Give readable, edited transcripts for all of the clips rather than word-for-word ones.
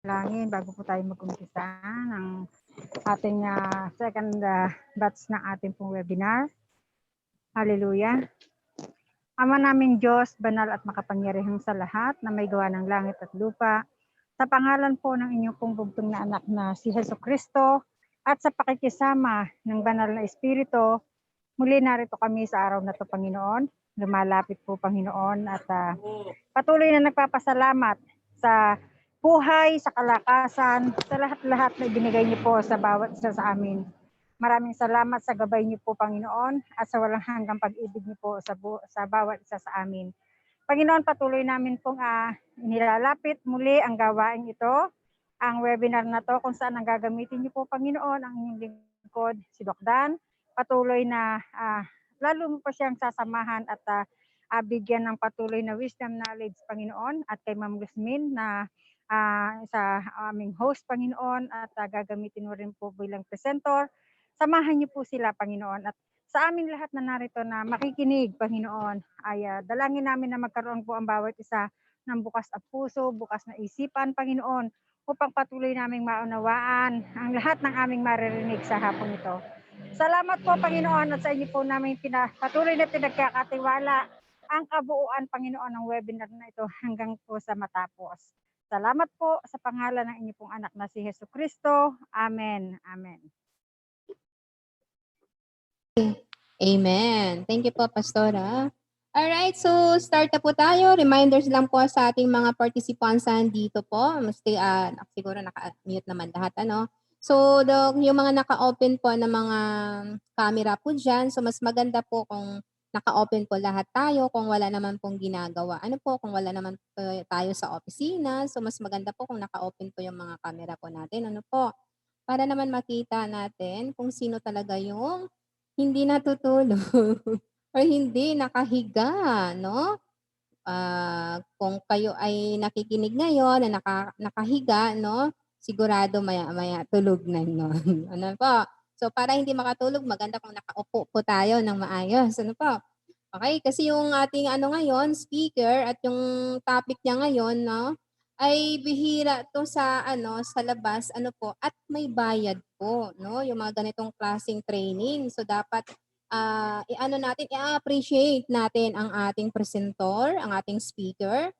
Langin bago po tayo mag-umpisa ng ating second batch ng ating pong webinar. Hallelujah. Ama naming Diyos, banal at makapangyarihang sa lahat na may gawa ng langit at lupa, sa pangalan po ng inyong pong bugtong na anak na si Jesucristo at sa pakikisama ng banal na Espiritu, muli narito kami sa araw na ito, Panginoon. Lumalapit po, Panginoon, at patuloy na nagpapasalamat sa buhay, sa kalakasan, sa lahat-lahat na ibinigay niyo po sa bawat isa sa amin. Maraming salamat sa gabay niyo po, Panginoon, at sa walang hanggang pag-ibig niyo po sa bawat isa sa amin. Panginoon, patuloy namin pong inilalapit muli ang gawain ito, ang webinar na to, kung saan ang gagamitin niyo po, Panginoon, ang inyong lingkod, si Doc Dan. Patuloy na lalo mo pa siyang sasamahan at bigyan ng patuloy na wisdom, knowledge, Panginoon, at kay Ma'am Gusmin na sa aming host, Panginoon, at gagamitin mo rin po bilang presenter. Samahan niyo po sila, Panginoon, at sa aming lahat na narito na makikinig, Panginoon, ay dalangin namin na magkaroon po ang bawat isa ng bukas at puso, bukas na isipan, Panginoon, upang patuloy naming maunawaan ang lahat ng aming maririnig sa hapon ito. Salamat po, Panginoon, at sa inyo po namin patuloy na pinagkakatiwala ang kabuuan, Panginoon, ng webinar na ito hanggang po sa matapos. Salamat po sa pangalan ng inyong pong anak na si Jesucristo. Amen. Amen. Amen. Thank you po, Pastora. Alright, so start na po tayo. Reminders lang po sa ating mga participants dito po. Siguro naka-mute naman lahat, ano? So, yung mga naka-open po na mga camera po dyan, so mas maganda po kung naka-open po lahat tayo, kung wala naman pong ginagawa. Ano po, kung wala naman po tayo sa opisina, so mas maganda po kung naka-open po yung mga camera po natin. Ano po? Para naman makita natin kung sino talaga yung hindi natutulog or hindi nakahiga, no? Kung kayo ay nakikinig ngayon na nakahiga, no? Sigurado maya-maya tulog na yun. Ano po? So para hindi makatulog, maganda kung nakaupo po tayo ng maayos. Ano po? Okay, kasi yung ating ngayon, speaker at yung topic niya ngayon, no? Ay bihira to sa labas, po, at may bayad po, no? Yung mga ganitong klaseng training. So dapat i-appreciate natin ang ating presenter, ang ating speaker.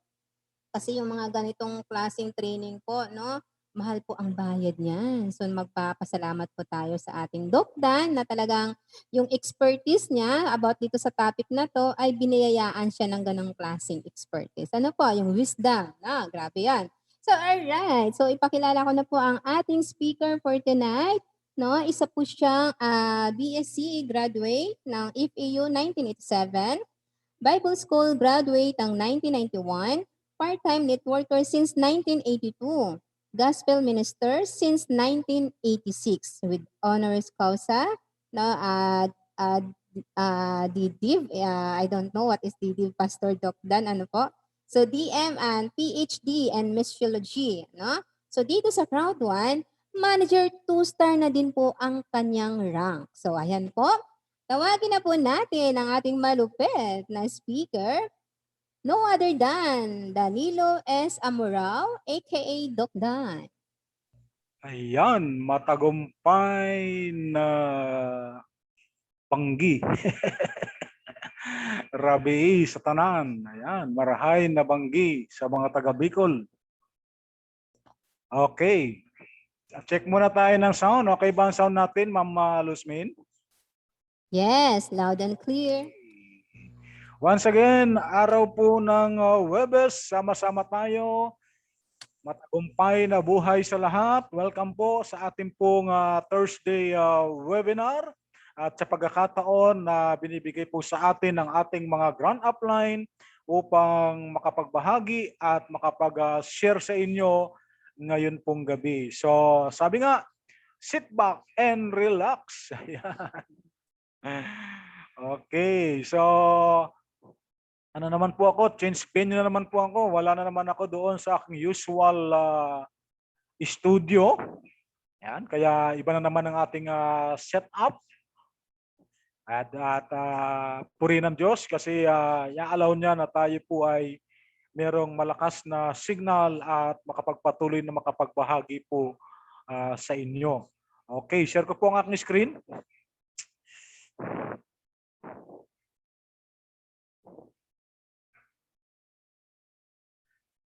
Kasi yung mga ganitong klaseng training po, no? Mahal po ang bayad niyan. So magpapasalamat po tayo sa ating Doc Dan na talagang yung expertise niya about dito sa topic na to ay biniyayaan siya ng ganong klaseng expertise. Ano po? Yung wisdom. Grabe yan. So alright. So ipakilala ko na po ang ating speaker for tonight. No, isa po siyang BSc graduate ng FAU 1987, Bible School graduate ng 1991, part-time networker since 1982, gospel minister since 1986 with honoris causa, no, DDiv, I don't know what is DDiv, Pastor Doc Dan, ano po? So DM and PhD and missiology, no? So dito sa Crowd 1, Manager 2-star na din po ang kanyang rank. So ayan po, tawagin na po natin ang ating malupit na speaker, no other than Danilo S. Amorao, aka Doc Dan. Ayan, matagumpay na banggi. Rabi sa tanan. Ayan, marahay na banggi sa mga taga Bicol. Okay. Check muna tayo ng sound. Okay ba ang sound natin, Ma'am Luzmin? Yes, loud and clear. Once again, araw po ng Webes, sama-sama tayo. Matagumpay na buhay sa lahat. Welcome po sa ating pong Thursday webinar. At sa pagkakataon na binibigay po sa atin ng ating mga grant upline upang makapagbahagi at makapag-share sa inyo ngayon pong gabi. So sabi nga, sit back and relax. Okay, so ano naman po ako, change venue na naman po ako. Wala na naman ako doon sa aking usual studio. Yan, kaya iba na naman ang ating setup. At purihin ng Diyos kasi i-allow niya na tayo po ay merong malakas na signal at makapagpatuloy na makapagbahagi po sa inyo. Okay, share ko po ang aking screen.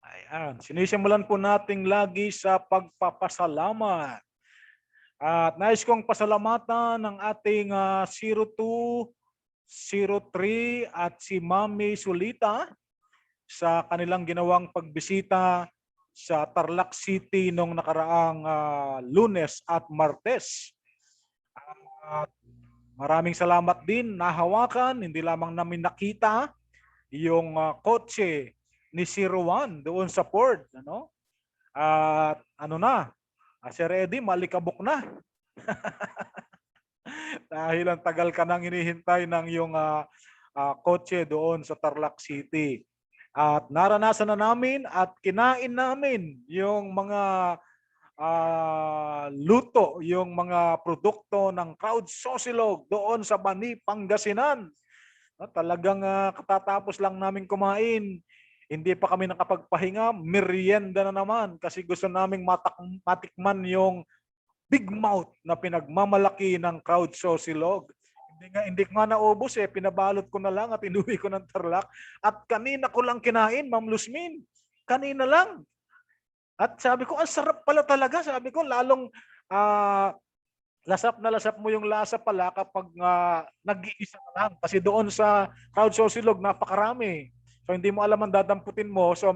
Ayan, sinisimulan po nating lagi sa pagpapasalamat. At nais kong pasalamatan ng ating 0203 at si Mami Sulita sa kanilang ginawang pagbisita sa Tarlac City noong nakaraang Lunes at Martes. At maraming salamat din, nahawakan, hindi lamang namin nakita yung kotse ni Sir Juan doon sa Ford. At Sir Eddie, malikabok na. Dahil ang tagal ka nang hinihintay ng yung kotse doon sa Tarlac City. At naranasan na namin at kinain namin yung mga luto, yung mga produkto ng Crowd Sosilog doon sa Bani, Pangasinan. Talagang katatapos lang namin kumain. Hindi pa kami nakapagpahinga, merienda na naman kasi gusto naming matikman yung big mouth na pinagmamalaki ng Crowd Sosilog. Hindi ko nga naubos pinabalot ko na lang at inuwi ko ng Tarlac. At kanina ko lang kinain, Ma'am Luzmin. Kanina lang. At sabi ko, ang sarap pala talaga. Sabi ko, lalong lasap na lasap mo yung lasa pala kapag nag-iisa ka lang. Kasi doon sa Crowd Sosilog, napakarami. So hindi mo alam ang dadamputin mo. So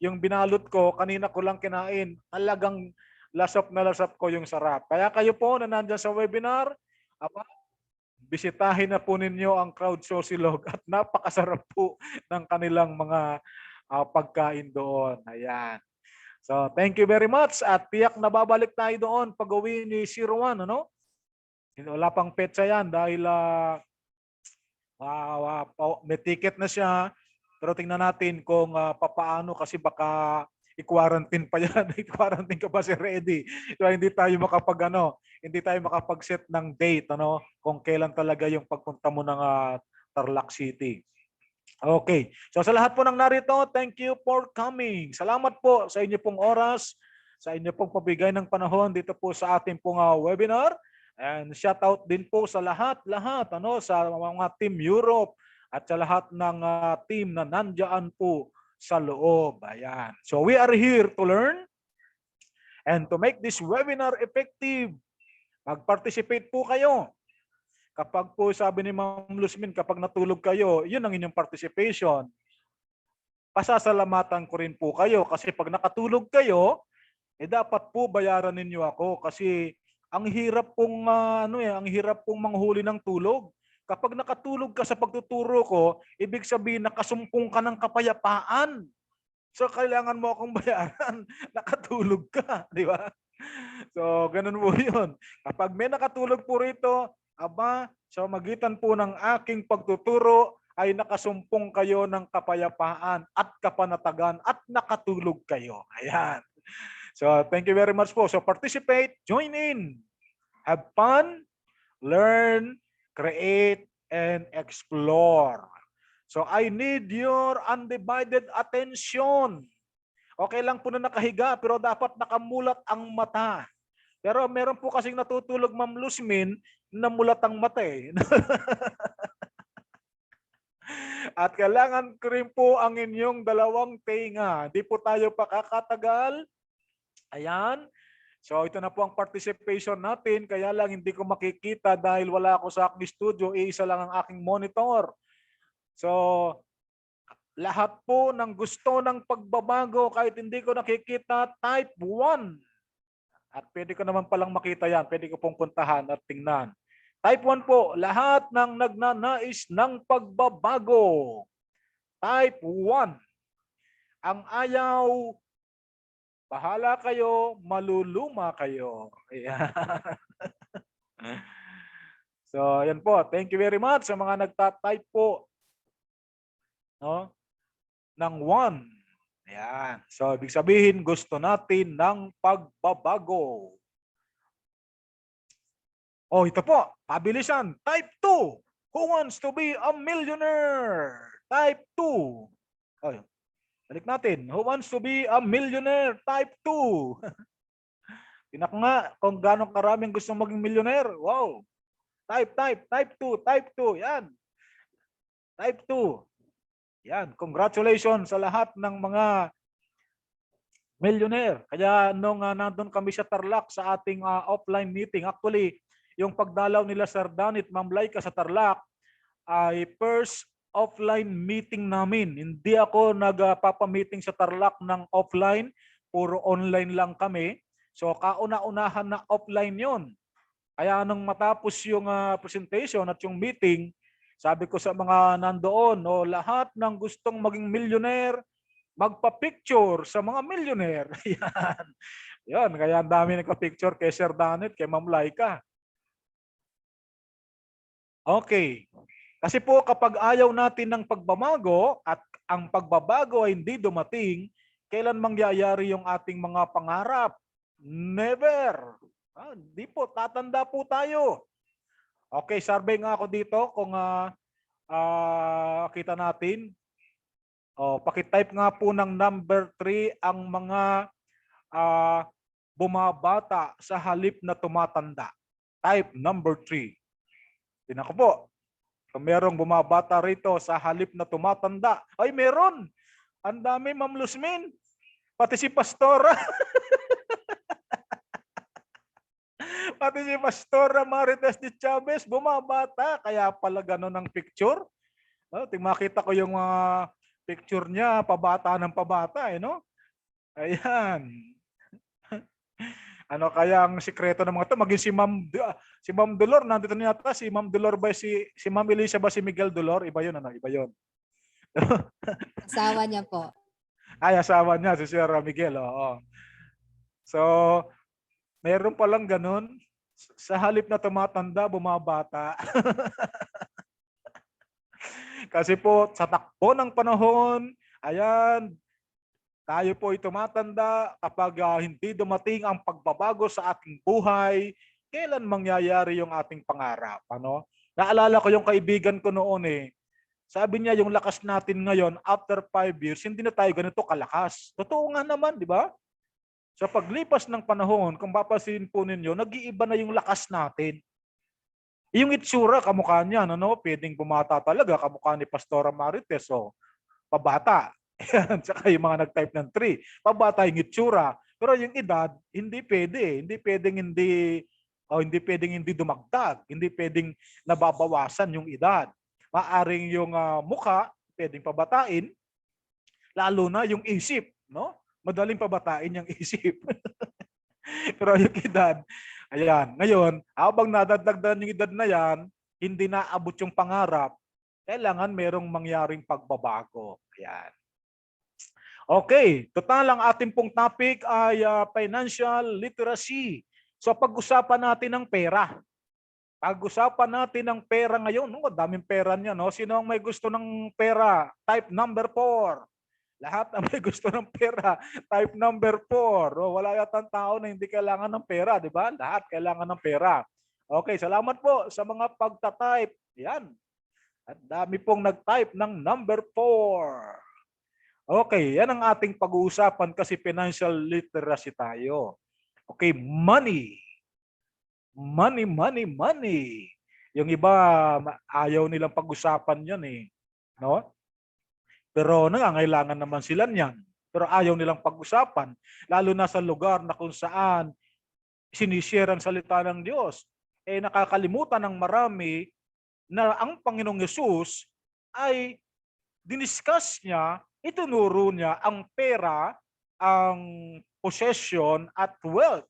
yung binalot ko, kanina ko lang kinain. Talagang lasap na lasap ko yung sarap. Kaya kayo po na nandyan sa webinar, bisitahin na po ninyo ang Crowd Sosilog at napakasarap po ng kanilang mga pagkain doon. Ayan. So, thank you very much at tiyak na babalik tayo doon pag-uwi ni Sir Juan, Wala pang petsa yan dahil may ticket na siya. Pero tingnan natin kung papaano kasi baka i-quarantine pa yan. I-quarantine ka pa si Ready. So, hindi tayo makapag-set ng date, kung kailan talaga yung pagpunta mo ng Tarlac City. Okay. So sa lahat po ng narito, thank you for coming. Salamat po sa inyo pong oras, sa inyo pong pabigay ng panahon dito po sa ating pong webinar. And shout out din po sa lahat, sa mga Team Europe at sa lahat ng team na nandiyan po sa loob. Ayan. So we are here to learn and to make this webinar effective. Mag-participate po kayo. Kapag po sabi ni Ma'am Luzmin, kapag natulog kayo, yun ang inyong participation. Pasasalamatan ko rin po kayo kasi pag nakatulog kayo, dapat po bayaran ninyo ako kasi ang hirap pong ang hirap pong manghuli ng tulog. Kapag nakatulog ka sa pagtuturo ko, ibig sabihin nakasumpong ka ng kapayapaan. So kailangan mo akong bayaran, nakatulog ka, di ba? So ganun po 'yun. Kapag may nakatulog po rito, sa magitan po ng aking pagtuturo ay nakasumpong kayo ng kapayapaan at kapanatagan at nakatulog kayo. Ayan. So, thank you very much po. So, participate, join in, have fun, learn, create, and explore. So, I need your undivided attention. Okay lang po na nakahiga, pero dapat nakamulat ang mata. Pero meron po kasing natutulog, Ma'am Luzmin, na mulat ang mata At kailangan ko rin po ang inyong dalawang tenga. Di po tayo pakakatagal. Ayan. So ito na po ang participation natin. Kaya lang hindi ko makikita dahil wala ako sa aking studio. Iisa lang ang aking monitor. So lahat po ng gusto ng pagbabago kahit hindi ko nakikita, type 1. At pwede ko naman palang makita yan. Pwede ko pong puntahan at tingnan. Type 1 po, lahat ng nagnanais ng pagbabago. Type 1. Ang ayaw, bahala kayo, maluluma kayo. Ayan. So, yan po. Thank you very much sa mga nagta-type po ng 1. Ayan. So, ibig sabihin, gusto natin ng pagbabago. Oh, ito po. Pabilisan. Type 2. Who wants to be a millionaire? Type 2. Oh, Balik natin. Who wants to be a millionaire? Type 2. Tinak nga kung gano'ng karaming gusto maging millionaire. Wow. Type 2, type 2. Yan. Type 2. Yan. Congratulations sa lahat ng mga millionaire. Kaya nung nandun kami sa Tarlac sa ating offline meeting, actually, yung pagdalaw nila Sir Danit, Ma'am Laika sa Tarlac, ay first offline meeting namin. Hindi ako nagpapa-meeting sa Tarlac ng offline, puro online lang kami. So kauna-unahan na offline yon. Kaya nung matapos yung presentation at yung meeting, sabi ko sa mga nandoon, no, lahat ng gustong maging millionaire, magpa-picture sa mga millionaire. Yan. Yan, kaya ang dami nagpa-picture kay Sir Danit, kay Ma'am Laika. Okay. Kasi po kapag ayaw natin ng pagbabago at ang pagbabago ay hindi dumating, kailan mangyayari yung ating mga pangarap? Never. Di po, tatanda po tayo. Okay, survey nga ako dito kung kita natin. Pakitype nga po ng number 3 ang mga bumabata sa halip na tumatanda. Type number 3. Tingnan ko po. Kung merong bumabata rito sa halip na tumatanda. Ay, meron. Ang dami, Ma'am Luzmin. Pati si Pastora. Pati si Pastora Marites de Chavez, bumabata. Kaya pala gano'n ang picture. Makita ko yung picture niya, pabata ng pabata. No? Ayan. Ano kaya ang sikreto ng mga ito? Maging si Ma'am Dolor, nandito na yata, si Ma'am Dolor ba si Ma'am Elisa ba si Miguel Dolor? Iba yun, ano? Iba yun. Asawa niya po. Ay, asawa niya, si Sir Miguel. Oo. So, meron palang ganun. Sa halip na tumatanda, bumabata. Kasi po, sa takbo ng panahon, ayan, tayo po ay tumatanda kapag hindi dumating ang pagbabago sa ating buhay, kailan mangyayari yung ating pangarap? Ano? Naalala ko yung kaibigan ko noon Sabi niya yung lakas natin ngayon, after 5 years, hindi na tayo ganito kalakas. Totoo nga naman, di ba? Sa paglipas ng panahon, kung papasin po ninyo, nag-iiba na yung lakas natin. Yung itsura, kamukha niya, pwedeng bumata talaga, kamukha ni Pastora Marites, pabata. Saka yung mga nag-type ng 3, pabata yung itsura. Pero yung edad, hindi pwede. Hindi pwedeng hindi dumagdag. Hindi pwedeng nababawasan yung edad. Maaring yung mukha, pwedeng pabatain, lalo na yung isip, no? Madaling pabatain yung isip. Pero yung edad, ayan. Ngayon, habang nadadagdagan yung edad na yan, hindi naabot yung pangarap, kailangan merong mangyaring pagbabago. Ayan. Okay, total ang ating pong topic ay financial literacy. So pag-usapan natin ng pera. Pag-usapan natin ng pera ngayon. Daming pera niya, no? Sino ang may gusto ng pera? Type number 4. Lahat ang may gusto ng pera. Type number 4. Wala yatang tao na hindi kailangan ng pera, di ba? Lahat kailangan ng pera. Okay, salamat po sa mga pagta-type. Yan. At dami pong nag-type ng number 4. Okay, yan ang ating pag-uusapan kasi financial literacy tayo. Okay, money. Money. Yung iba, ayaw nilang pag-usapan yan No? Pero nangangailangan naman sila niyan. Pero ayaw nilang pag-usapan. Lalo na sa lugar na kung saan sinishare ang salita ng Diyos. Nakakalimutan ng marami na ang Panginoong Yesus ay diniscuss niya, itunuro niya ang pera, ang possession at wealth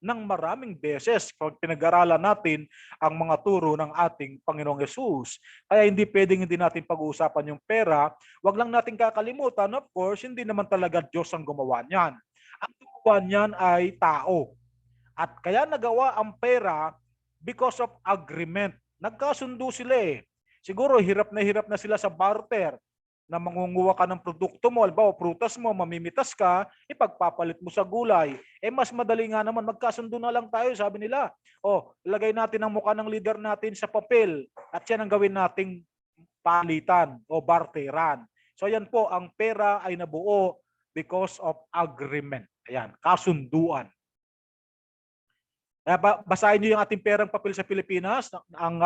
ng maraming beses pag pinag-aralan natin ang mga turo ng ating Panginoong Yesus. Kaya hindi pwedeng hindi natin pag-uusapan yung pera. Wag lang natin kakalimutan, of course, hindi naman talaga Diyos ang gumawa niyan. Ang gumawa niyan ay tao. At kaya nagawa ang pera because of agreement. Nagkasundo sila Siguro hirap na sila sa barter na mangunguha ka ng produkto mo, halimbawa prutas mo, mamimitas ka, ipagpapalit mo sa gulay. Mas madali nga naman, magkasundo na lang tayo, sabi nila. Ilagay natin ang mukha ng leader natin sa papel at yan ang gawin nating palitan o barteran. So yan po, ang pera ay nabuo because of agreement. Ayan, kasunduan. Kaya basahin niyo yung ating perang papel sa Pilipinas. Ang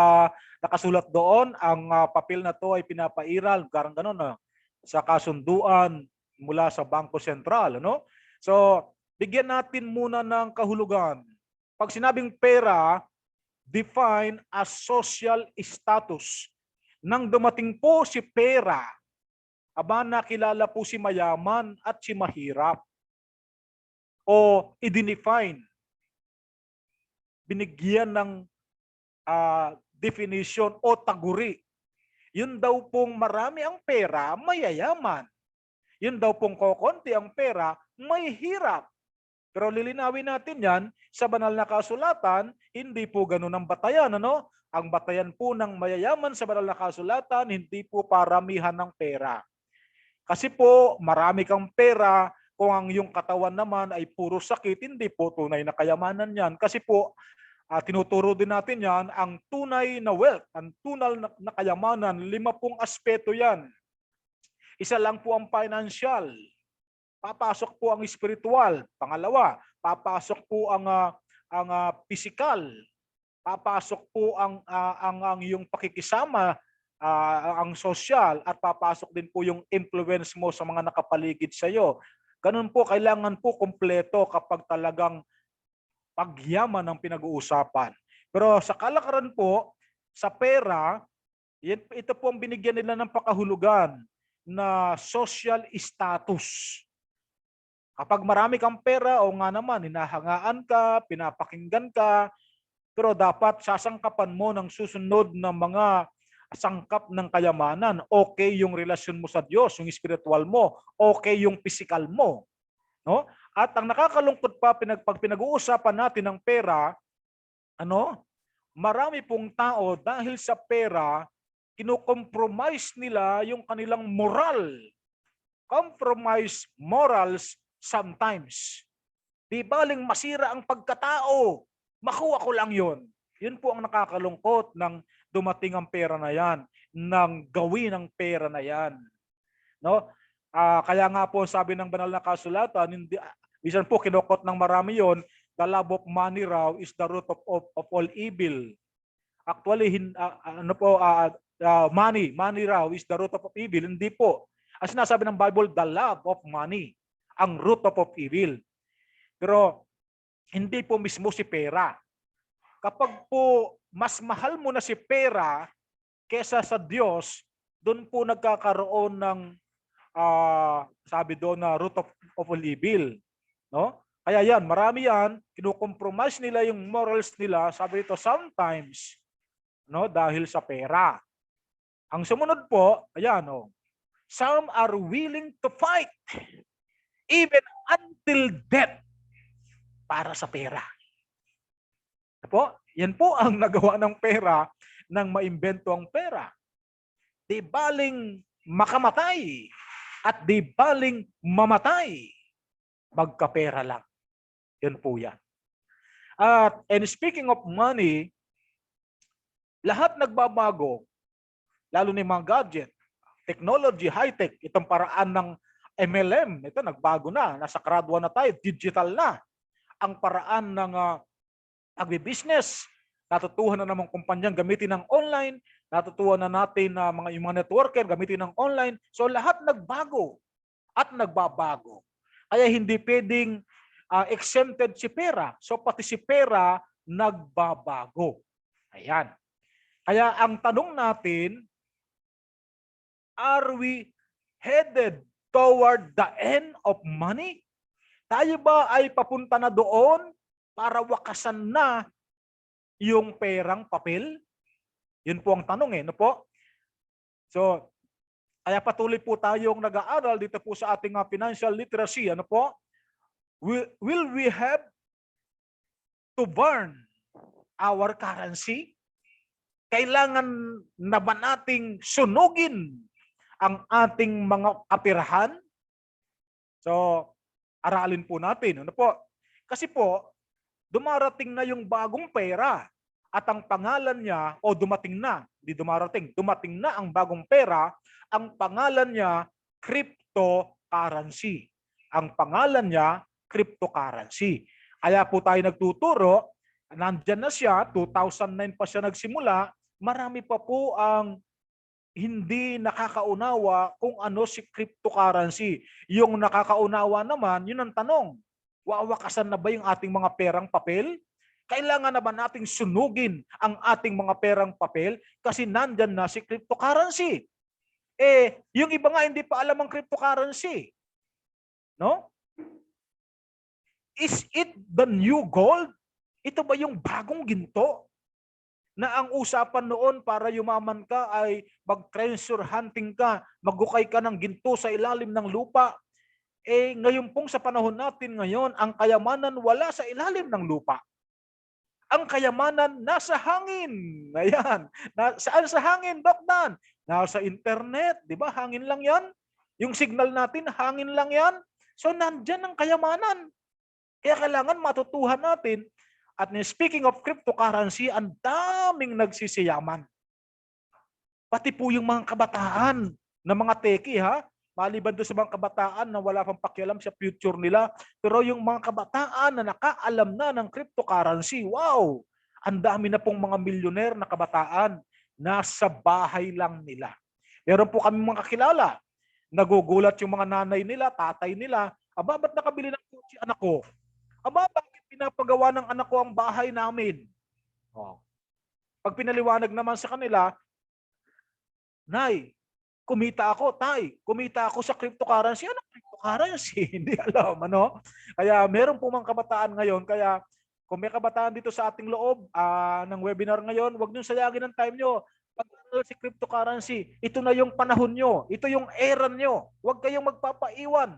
nakasulat doon, ang papel na to ay pinapairal, garang ganun, sa kasunduan mula sa Bangko Sentral. Ano? So, bigyan natin muna ng kahulugan. Pag sinabing pera, define as social status. Nang dumating po si pera, nakilala po si mayaman at si mahirap. O i-define, binigyan ng definition o taguri. Yun daw pong marami ang pera, mayayaman. Yun daw pong kokonti ang pera, may hirap. Pero lilinawin natin yan, sa banal na kasulatan, hindi po ganun ang batayan. Ano? Ang batayan po ng mayayaman sa banal na kasulatan, hindi po paramihan ng pera. Kasi po, marami kang pera, kung ang iyong katawan naman ay puro sakit, hindi po tunay na kayamanan yan. Kasi po, tinuturo din natin yan, ang tunay na wealth, ang tunay na kayamanan, 5 aspeto yan. Isa lang po ang financial. Papasok po ang spiritual. Pangalawa, papasok po ang physical. Papasok po ang iyong pakikisama, ang social, at papasok din po yung influence mo sa mga nakapaligid sa iyo. Ganun po, kailangan po kumpleto kapag talagang pagyaman ang pinag-uusapan. Pero sa kalakaran po, sa pera, ito po ang binigyan nila ng pakahulugan na social status. Kapag marami kang pera, o nga naman, hinahangaan ka, pinapakinggan ka, pero dapat sasangkapan mo ng susunod na mga sangkap ng kayamanan. Okay yung relasyon mo sa Diyos, yung spiritual mo, okay yung physical mo. No? At ang nakakalungkot pa, pag pinag-uusapan natin ng pera, marami pong tao dahil sa pera, kino-compromise nila yung kanilang moral. Compromise morals sometimes. Di baling masira ang pagkatao, makuha ko lang yun. Yun po ang nakakalungkot ng dumating ang pera na yan, ng gawin ang pera na yan. No? Kaya nga po sabi ng banal na kasulatan, bisan po kinukot ng marami yon, the love of money raw is the root of all evil. Actually, money raw is the root of evil. Hindi po. As sinasabi ng Bible, the love of money, ang root of evil. Pero hindi po mismo si pera. Kapag po mas mahal mo na si pera kesa sa Diyos, doon po nagkakaroon ng sabi doon na root of all evil. No? Kaya yan, marami yan, kinukompromise nila yung morals nila, sabi dito, sometimes, dahil sa pera. Ang sumunod po, ayan, some are willing to fight even until death para sa pera. Yan po ang nagawa ng pera nang maimbento ang pera. Di baling makamatay at di baling mamatay, magkapera lang. Yan po yan. And speaking of money, lahat nagbabago, lalo na yung mga gadget, technology, high-tech, itong paraan ng MLM, ito nagbago na, nasa kradwa na tayo, digital na. Ang paraan ng agri-business, natutuhan na namang kumpanyang gamitin ng online, natutuhan na natin na yung mga networker gamitin ng online. So lahat nagbago at nagbabago. Kaya hindi pwedeng exempted si pera. So pati si pera nagbabago. Ayan. Kaya ang tanong natin, are we headed toward the end of money? Tayo ba ay papunta na doon para wakasan na yung perang papel? Yun po ang tanong no po? So, kaya patuloy po tayong nag-aaral dito po sa ating financial literacy. Ano po? Will we have to burn our currency? Kailangan na ba nating sunugin ang ating mga kapirahan? So, aralin po natin. Ano po? Kasi po, dumarating na yung bagong pera at ang pangalan niya, dumating na ang bagong pera, ang pangalan niya cryptocurrency. Ang pangalan niya, cryptocurrency. Kaya po tayo nagtuturo, nandyan na siya, 2009 pa siya nagsimula, marami pa po ang hindi nakakaunawa kung ano si cryptocurrency. Yung nakakaunawa naman, yun ang tanong. Wawakasan na ba yung ating mga perang papel? Kailangan na ba nating sunugin ang ating mga perang papel kasi nandyan na si cryptocurrency? Yung iba nga hindi pa alam ang cryptocurrency. No? Is it the new gold? Ito ba yung bagong ginto? Na ang usapan noon para yumaman ka ay mag-treasure hunting ka, magukay ka ng ginto sa ilalim ng lupa. Ngayon pong sa panahon natin ngayon, ang kayamanan wala sa ilalim ng lupa. Ang kayamanan nasa hangin. Ayan. Saan sa hangin, Doc Dan? Nasa internet, di ba? Hangin lang yan. Yung signal natin, hangin lang yan. So nandyan ang kayamanan. Kaya kailangan matutuhan natin. At speaking of cryptocurrency, ang daming nagsisiyaman. Pati po yung mga kabataan na mga teki, ha? Maliban doon sa mga kabataan na wala pang pakialam sa future nila. Pero yung mga kabataan na nakaalam na ng cryptocurrency, wow! Ang dami na pong mga milyoner na kabataan nasa bahay lang nila. Meron po kami mga kakilala. Nagugulat yung mga nanay nila, tatay nila. Aba, ba't nakabili ng kotse anak ko? Aba, bakit pinapagawa ng anak ko ang bahay namin? Pag pinaliwanag naman sa kanila, Nay, kumita ako, Tay, kumita ako sa cryptocurrency. Anong cryptocurrency? Hindi alam, ano? Kaya meron po mga kabataan ngayon, kaya kung may kabataan dito sa ating loob ng webinar ngayon, huwag niyong sayangin ang time nyo. Pag-aaral si cryptocurrency, ito na yung panahon nyo, ito yung era nyo. Huwag kayong magpapaiwan.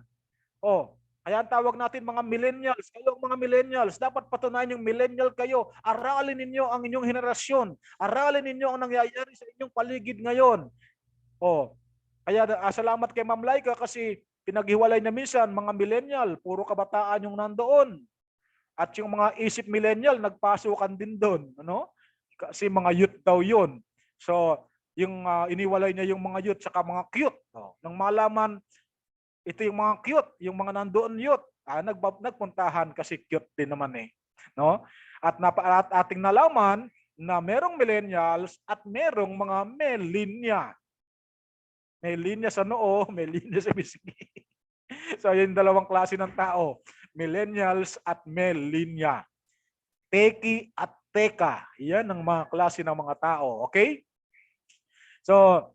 Kaya ang tawag natin mga millennials, kayong mga millennials, dapat patunayan yung millennial kayo. Aralin ninyo ang inyong henerasyon. Aralin ninyo ang nangyayari sa inyong paligid ngayon. Kaya salamat kay Ma'am Laika kasi pinaghiwalay na minsan mga millennial, puro kabataan yung nandoon. At yung mga isip millennial, nagpasukan din doon. Ano? Kasi mga youth daw yun. So, yung iniwalay niya yung mga youth saka mga cute. Nang malaman, ito yung mga cute, yung mga nandoon youth. Nagpuntahan kasi cute din naman eh. No? At ating nalaman na merong millennials at merong mga melinya. May linya sa noo, may linya sa bisigi. So, yung dalawang klase ng tao. Millennials at melinya. Teki at teka. Yan ang mga klase ng mga tao. Okay? So,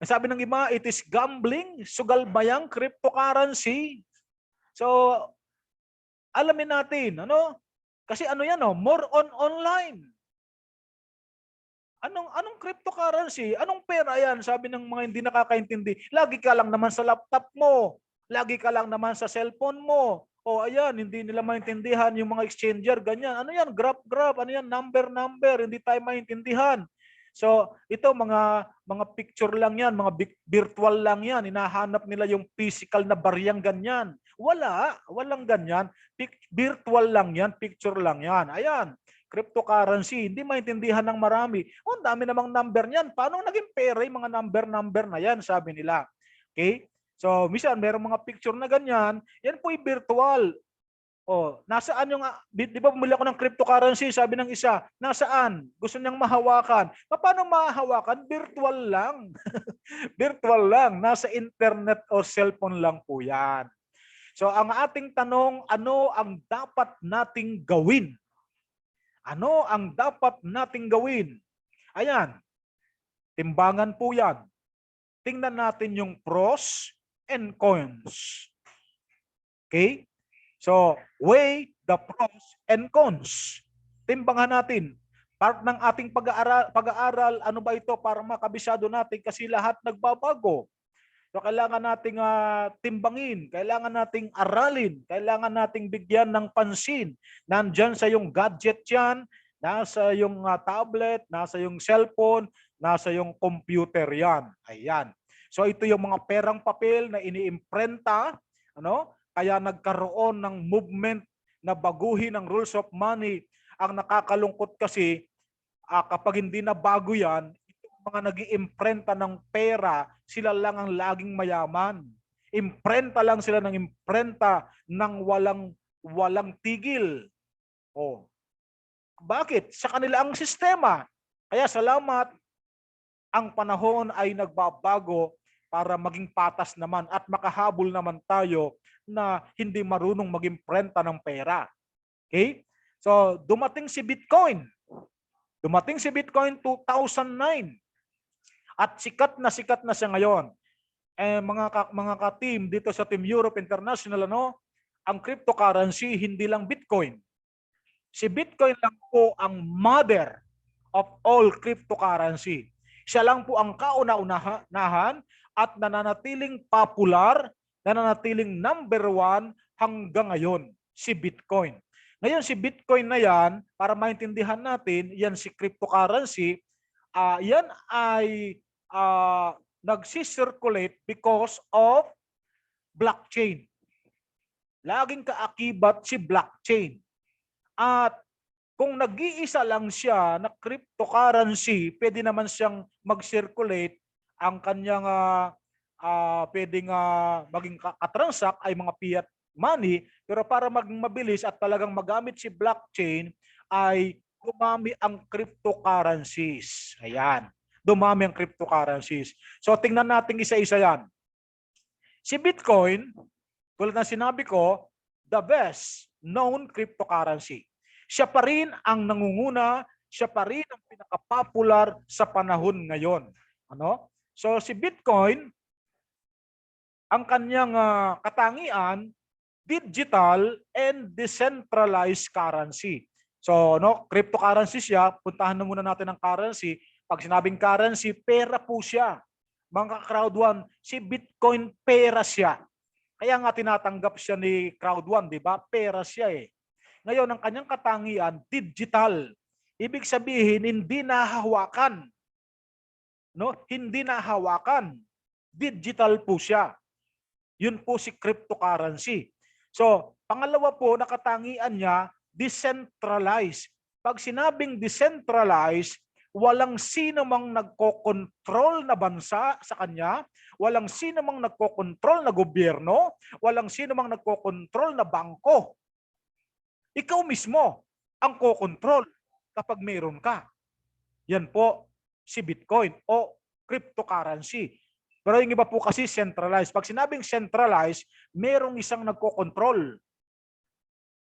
sabi ng iba, it is gambling, sugalbayang cryptocurrency. So, alamin natin, ano? Kasi ano yan, more on online. Anong cryptocurrency? Anong pera yan? Sabi ng mga hindi nakakaintindi. Lagi ka lang naman sa laptop mo. Lagi ka lang naman sa cellphone mo. Ayan, hindi nila maintindihan yung mga exchanger, ganyan. Ano yan? Graph. Ano yan? Number. Hindi tayo maintindihan. So, ito mga picture lang yan, mga virtual lang yan. Hinahanap nila yung physical na bariyang ganyan. Walang ganyan. Virtual lang yan, picture lang yan. Ayan. Cryptocurrency, hindi maintindihan ng marami. Ang dami namang number niyan. Paano naging pera yung mga number na yan, sabi nila. Okay? So, minsan, merong mga picture na ganyan. Yan po yung virtual. Nasaan yung, di ba bumili ako ng cryptocurrency, sabi ng isa, nasaan? Gusto niyang mahawakan. Paano mahawakan? Virtual lang. Virtual lang. Nasa internet o cellphone lang po yan. So, ang ating tanong, ano ang dapat nating gawin? Ano ang dapat nating gawin? Ayan, timbangan po yan. Tingnan natin yung pros and cons. Okay? So, weigh the pros and cons. Timbangan natin. Part ng ating pag-aaral, ano ba ito para makabisado natin kasi lahat nagbabago. So, kailangan nating timbangin, kailangan nating aralin, kailangan nating bigyan ng pansin. Nandyan sa yung gadget yan, nasa yung tablet, nasa yung cellphone, nasa yung computer yan. Ayan. So ito yung mga perang papel na iniimprenta, ano? Kaya nagkaroon ng movement na baguhin ang rules of money. Ang nakakalungkot kasi, kapag hindi na bago yan, mga nag-iimprenta ng pera sila lang ang laging mayaman. Imprenta lang sila ng imprenta ng walang tigil. Oh. Bakit? Sa kanila ang sistema. Kaya salamat, ang panahon ay nagbabago para maging patas naman at makahabol naman tayo na hindi marunong mag-imprenta ng pera. Okay? So, dumating si Bitcoin. Dumating si Bitcoin 2009. At sikat na siya ngayon. Mga ka-team dito sa Team Europe International, ang cryptocurrency hindi lang Bitcoin. Si Bitcoin lang po ang mother of all cryptocurrency. Siya lang po ang kauna-unahan at nananatiling popular, nananatiling number 1 hanggang ngayon, si Bitcoin. Ngayon si Bitcoin na yan, para maintindihan natin, yan si cryptocurrency, yan ay nagsisirculate because of blockchain. Laging kaakibat si blockchain. At kung nag-iisa lang siya na cryptocurrency, pwede naman siyang mag-circulate. Ang kanyang pwedeng maging katransact ay mga fiat money, pero para maging mabilis at talagang magamit si blockchain ay dumami ang cryptocurrencies. Ayan, dumami ang cryptocurrencies. So tingnan natin isa-isa yan. Si Bitcoin, tulad ng sinabi ko, the best known cryptocurrency. Siya pa rin ang nangunguna, siya pa rin ang pinaka-popular sa panahon ngayon. So si Bitcoin, ang kanyang katangian, digital and decentralized currency. So cryptocurrency siya, puntahan na muna natin ang currency. Pag sinabing currency, pera po siya. Mga crowd one, si Bitcoin pera siya. Kaya nga tinatanggap siya ni crowd one, di ba? Pera siya eh. Ngayon, ang kanyang katangian, digital. Ibig sabihin, hindi nahahawakan. Hindi nahahawakan. Digital po siya. Yun po si cryptocurrency. So, pangalawa po, nakatangian niya, decentralized. Pag sinabing decentralized, walang sino mang nagkokontrol na bansa sa kanya, walang sino mang nagkokontrol na gobyerno, walang sino mang nagkokontrol na bangko. Ikaw mismo ang kokontrol kapag mayroon ka. Yan po si Bitcoin o cryptocurrency. Pero yung iba po kasi centralized. Pag sinabing centralized, merong isang nagkokontrol.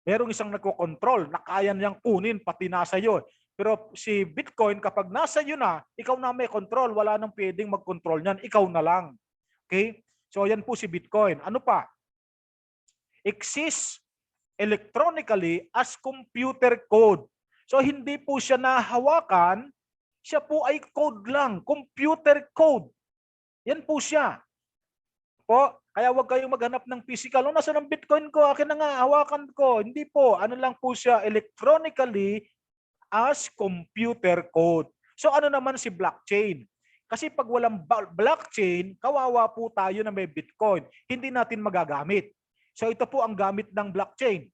Merong isang nagkokontrol na kaya niyang kunin pati nasa iyo. Pero si Bitcoin, kapag nasa iyo na, ikaw na may control. Wala nang pwedeng mag-control niyan. Ikaw na lang. Okay? So yan po si Bitcoin. Ano pa? Exists electronically as computer code. So hindi po siya nahawakan, siya po ay code lang, computer code. Yan po siya. Po, kaya wag kayong maghanap ng physical. Nasa ng Bitcoin ko, akin na nga, hawakan ko. Hindi po, ano lang po siya, electronically as computer code. So ano naman si blockchain? Kasi pag walang blockchain, kawawa po tayo na may Bitcoin. Hindi natin magagamit. So ito po ang gamit ng blockchain.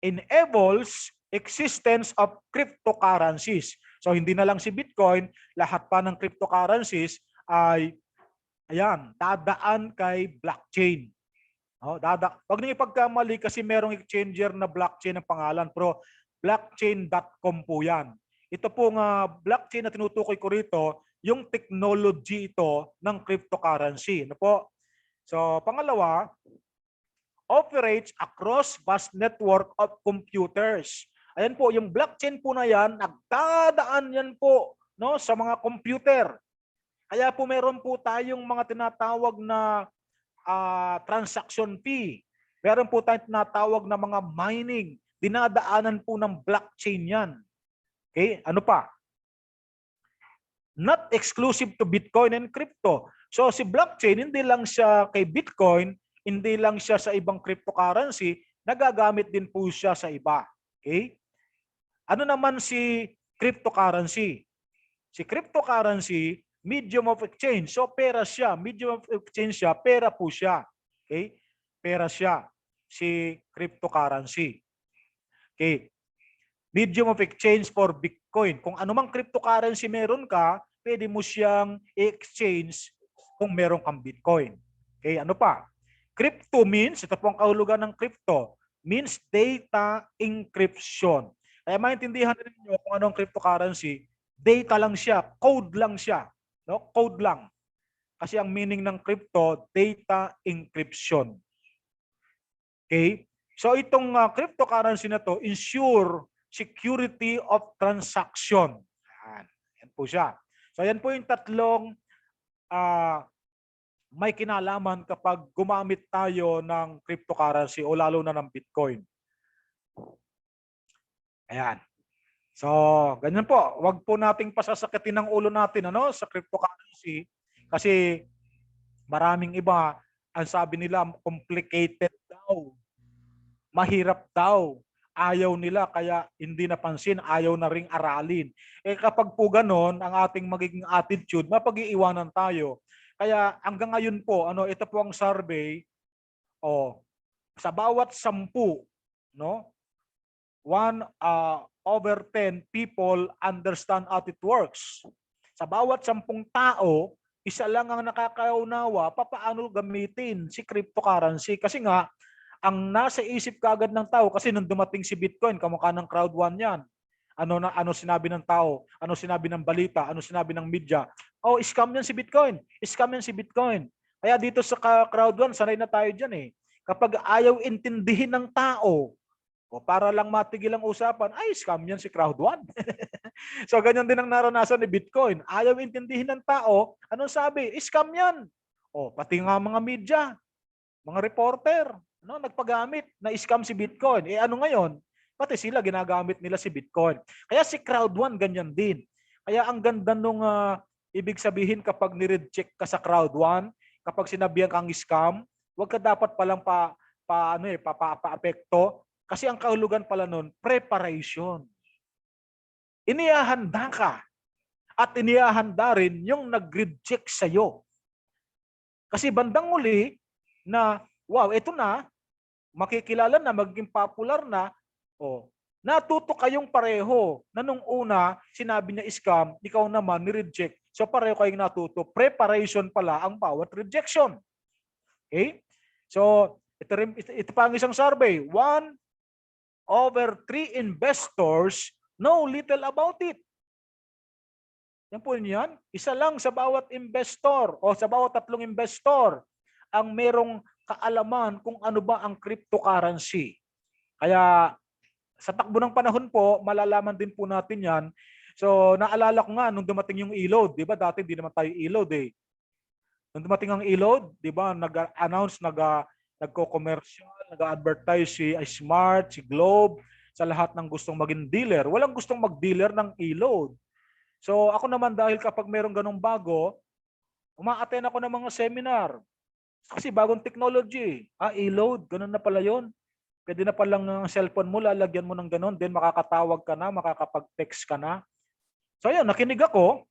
Enables existence of cryptocurrencies. So hindi na lang si Bitcoin, lahat pa ng cryptocurrencies ay dadaan kay blockchain. Wag niyo ipagkamali kasi merong exchanger na blockchain ng pangalan, pero blockchain.com po yan. Ito pong blockchain na tinutukoy ko rito, yung technology ito ng cryptocurrency. Ano po? So, pangalawa, operates across vast network of computers. Ayan po, yung blockchain po na yan, nagdadaan yan po sa mga computer. Kaya po meron po tayong mga tinatawag na transaction fee. Meron po tayong tinatawag na mga mining. Dinadaanan po ng blockchain yan. Okay, ano pa? Not exclusive to Bitcoin and crypto. So si blockchain, hindi lang siya kay Bitcoin, hindi lang siya sa ibang cryptocurrency, nagagamit din po siya sa iba. Okay? Ano naman si cryptocurrency? Si cryptocurrency, medium of exchange. So pera siya, medium of exchange siya, pera po siya. Okay? Pera siya, si cryptocurrency. Okay. Medium of exchange for Bitcoin. Kung anumang cryptocurrency meron ka, pwede mo siyang i-exchange kung meron kang Bitcoin. Okay, ano pa? Crypto means, ito po ang kahulugan ng crypto, means data encryption. Kaya maintindihan niyo kung ano ang cryptocurrency, data lang siya, code lang siya. No? Code lang. Kasi ang meaning ng crypto, data encryption. Okay? So itong cryptocurrency na to, ensure security of transaction. Yan po siya. So yan po yung tatlong may kinalaman kapag gumamit tayo ng cryptocurrency o lalo na ng Bitcoin. Ayan. So, ganyan po. Huwag po nating pasasakitin ng ulo natin sa cryptocurrency kasi maraming iba, ang sabi nila, complicated daw. Mahirap daw. Ayaw nila kaya hindi napansin, ayaw na ring aralin. Kapag po ganon, ang ating magiging attitude, mapag-iiwanan tayo. Kaya hanggang ngayon po, ito po ang survey, sa bawat 10, 1/10 people understand how it works. Sa bawat 10 tao, isa lang ang nakakaunawa paano gamitin si cryptocurrency. Kasi nga, ang nasa isip kaagad ng tao, kasi nung dumating si Bitcoin, kamukha ng crowd one yan. Ano sinabi ng tao? Ano sinabi ng balita? Ano sinabi ng media? Scam yan si Bitcoin. Scam yan si Bitcoin. Kaya dito sa crowd one, sanay na tayo dyan eh. Kapag ayaw intindihin ng tao, para lang matigil ang usapan, scam yan si crowd one. So ganyan din ang naranasan ni Bitcoin. Ayaw intindihin ng tao, anong sabi? Scam yan. Pati nga mga media, mga reporter, nagpagamit na scam si Bitcoin. Ano ngayon? Pati sila ginagamit nila si Bitcoin. Kaya si crowd one ganyan din. Kaya ang ganda nung ibig sabihin kapag ni-reject ka sa crowd one, kapag sinabihan kang scam, wag ka dapat palang pa-apekto kasi ang kahulugan pala nun, preparation. Inihahanda ka at inihahanda rin yung nag-reject sa'yo. Kasi bandang uli na, ito na, makikilala na, maging popular na, natuto kayong pareho na nung una, sinabi niya scam, ikaw naman ni-reject. So pareho kayong natuto. Preparation pala ang bawat rejection. Okay? So, ito pa ang isang survey. 1/3 investors know little about it. Yan po yan. Isa lang sa bawat investor o sa bawat 3 investor ang merong kaalaman kung ano ba ang cryptocurrency. Kaya sa takbo ng panahon po, malalaman din po natin yan. So naalala ko nga nung dumating yung e-load, di ba dati hindi naman tayo e-load eh. Nung dumating ang e-load, di ba nag-announce, nagko-commercial, nag-advertise si Smart, si Globe, sa lahat ng gustong maging dealer. Walang gustong mag-dealer ng e-load. So ako naman dahil kapag merong ganong bago, uma-attend ako ng mga seminar. Kasi bagong technology. E-load, ganun na pala yun. Pwede na palang ng cellphone mo, lalagyan mo ng ganun, then makakatawag ka na, makakapag-text ka na. So yun, nakinig ako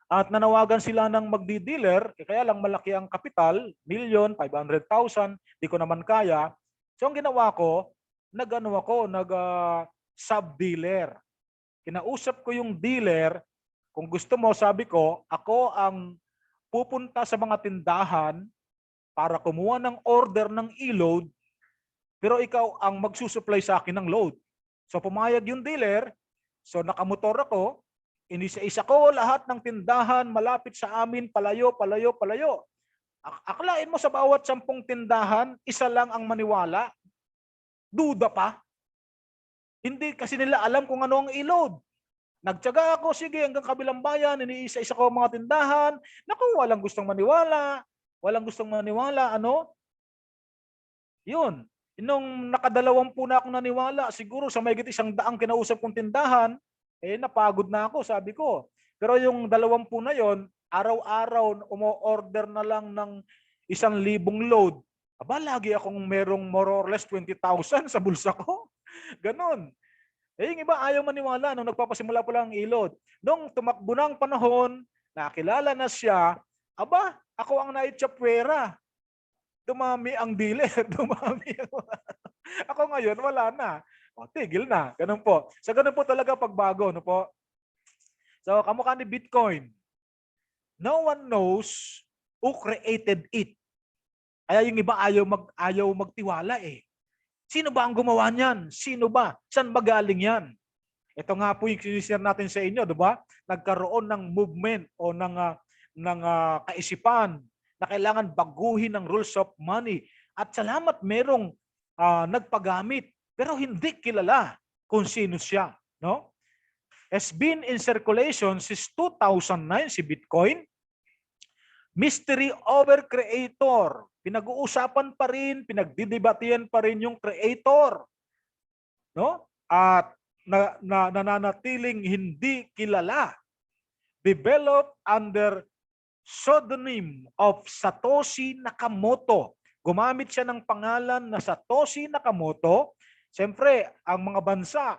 at nanawagan sila ng magdi-dealer, kaya lang malaki ang kapital, 1,500,000, di ko naman kaya. So ang ginawa ko, sub-dealer. Kinausap ko yung dealer, kung gusto mo, sabi ko, ako ang pupunta sa mga tindahan para kumuha ng order ng e-load, pero ikaw ang magsusupply sa akin ng load. So pumayag yung dealer, so nakamotor ako, inisa-isa ko lahat ng tindahan malapit sa amin, palayo. Aklain mo sa bawat 10 tindahan, isa lang ang maniwala. Duda pa. Hindi kasi nila alam kung ano ang e-load. Nagtiyaga ako, sige, hanggang kabilang bayan, iniisa-isa ko mga tindahan. Naku, walang gustong maniwala. Yun. Nung nakadalawampu na akong naniwala, siguro sa mahigit 100 kinausap kong tindahan, napagod na ako, sabi ko. Pero yung 20 na yon, araw-araw, umo-order na lang ng 1,000 load. Lagi akong merong more or less 20,000 sa bulsa ko. Ganon. Yung iba ayaw maniwala nung nagpapasimula pa lang ang e-load. Nung tumakbo ng panahon, nakilala na siya, ako ang naitsapwera. Dumami ang dealer, Ako ngayon, wala na. Tigil na. Ganun po. So, ganun po talaga pagbago. No po? So, kamukha ni Bitcoin. no one knows who created it. Kaya yung iba ayaw magtiwala eh. Sino ba ang gumawa niyan? Sino ba? Saan ba galing yan? Ito nga po yung sinishare natin sa inyo, di ba? Nagkaroon ng movement o ng kaisipan na kailangan baguhin ang rules of money. At salamat merong nagpagamit pero hindi kilala kung sino siya, no? Has been in circulation since 2009 si Bitcoin. Mystery over creator. Pinag-uusapan pa rin, pinagdidebatihan pa rin yung creator. No? At nananatiling hindi kilala. Developed under pseudonym of Satoshi Nakamoto. Gumamit siya ng pangalan na Satoshi Nakamoto. Siyempre, ang mga bansa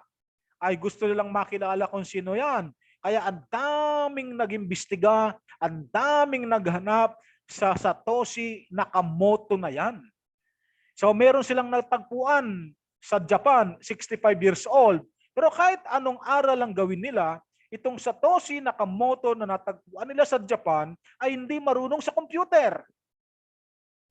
ay gusto nilang makilala kung sino yan. Kaya ang daming nag-imbestiga, ang daming naghanap sa Satoshi Nakamoto na yan. So meron silang natagpuan sa Japan, 65 years old. Pero kahit anong aral ang gawin nila, itong Satoshi Nakamoto na natagpuan nila sa Japan ay hindi marunong sa computer.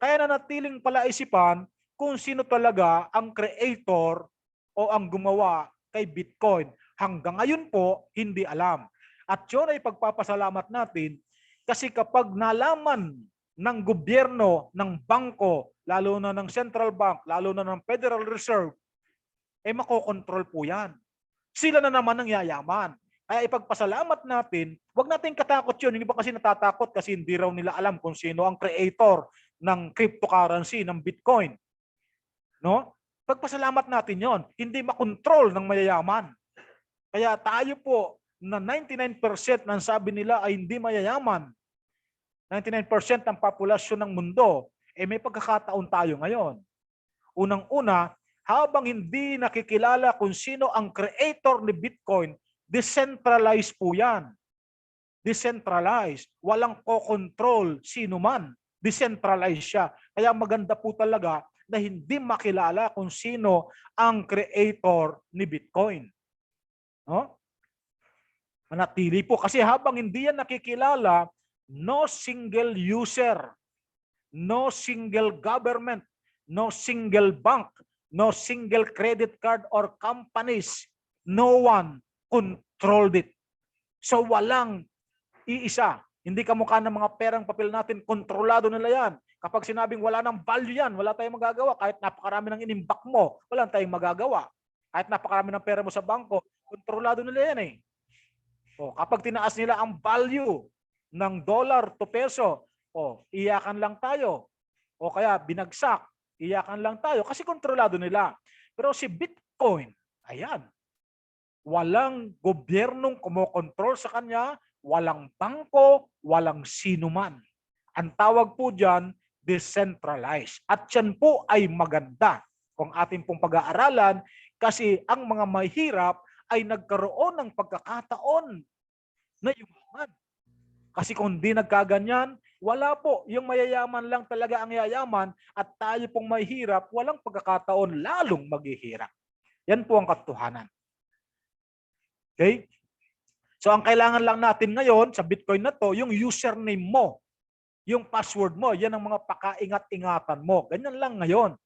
Kaya nanatiling palaisipan kung sino talaga ang creator o ang gumawa kay Bitcoin. Hanggang ngayon po, hindi alam. At yun ay pagpapasalamat natin kasi kapag nalaman ng gobyerno, ng bangko, lalo na ng Central Bank, lalo na ng Federal Reserve, makokontrol po yan. Sila na naman ang yayaman. Kaya ipagpasalamat natin, huwag natin katakot yun. Hindi ba kasi natatakot kasi hindi raw nila alam kung sino ang creator ng cryptocurrency, ng Bitcoin. No? Pagpasalamat natin yon, hindi makontrol ng mayayaman. Kaya tayo po na 99% ng sabi nila ay hindi mayayaman. 99% ng populasyon ng mundo, may pagkakataon tayo ngayon. Unang-una, habang hindi nakikilala kung sino ang creator ni Bitcoin, decentralized po yan. Decentralized. Walang ko-control sino man. Decentralized siya. Kaya maganda po talaga na hindi makilala kung sino ang creator ni Bitcoin. No? Manatili po. Kasi habang hindi yan nakikilala, no single user, no single government, no single bank, no single credit card or companies, no one controlled it. So walang iisa. Hindi kamukha ng mga perang papel natin, kontrolado nila yan. Kapag sinabing wala nang value yan, wala tayong magagawa. Kahit napakarami ng inimbak mo, wala tayong magagawa. Kahit napakarami ng pera mo sa bangko, kontrolado nila yan eh. O, kapag tinaas nila ang value ng dollar to peso, iyakan lang tayo. O kaya binagsak, iyakan lang tayo kasi kontrolado nila. Pero si Bitcoin, ayan, walang gobyernong kumokontrol sa kanya, walang bangko, walang sinuman. Ang tawag po dyan, decentralized. At yan po ay maganda kung ating pong pag-aaralan kasi ang mga mahirap ay nagkaroon ng pagkakataon na yumaman. Kasi kung di nagkaganyan, wala po. Yung mayayaman lang talaga ang yayaman at tayo pong mahirap, walang pagkakataon lalong maghihirap. Yan po ang katotohanan. Okay? So ang kailangan lang natin ngayon sa Bitcoin na to, yung username mo, yung password mo, yan ang mga pakaingat-ingatan mo. Ganyan lang ngayon.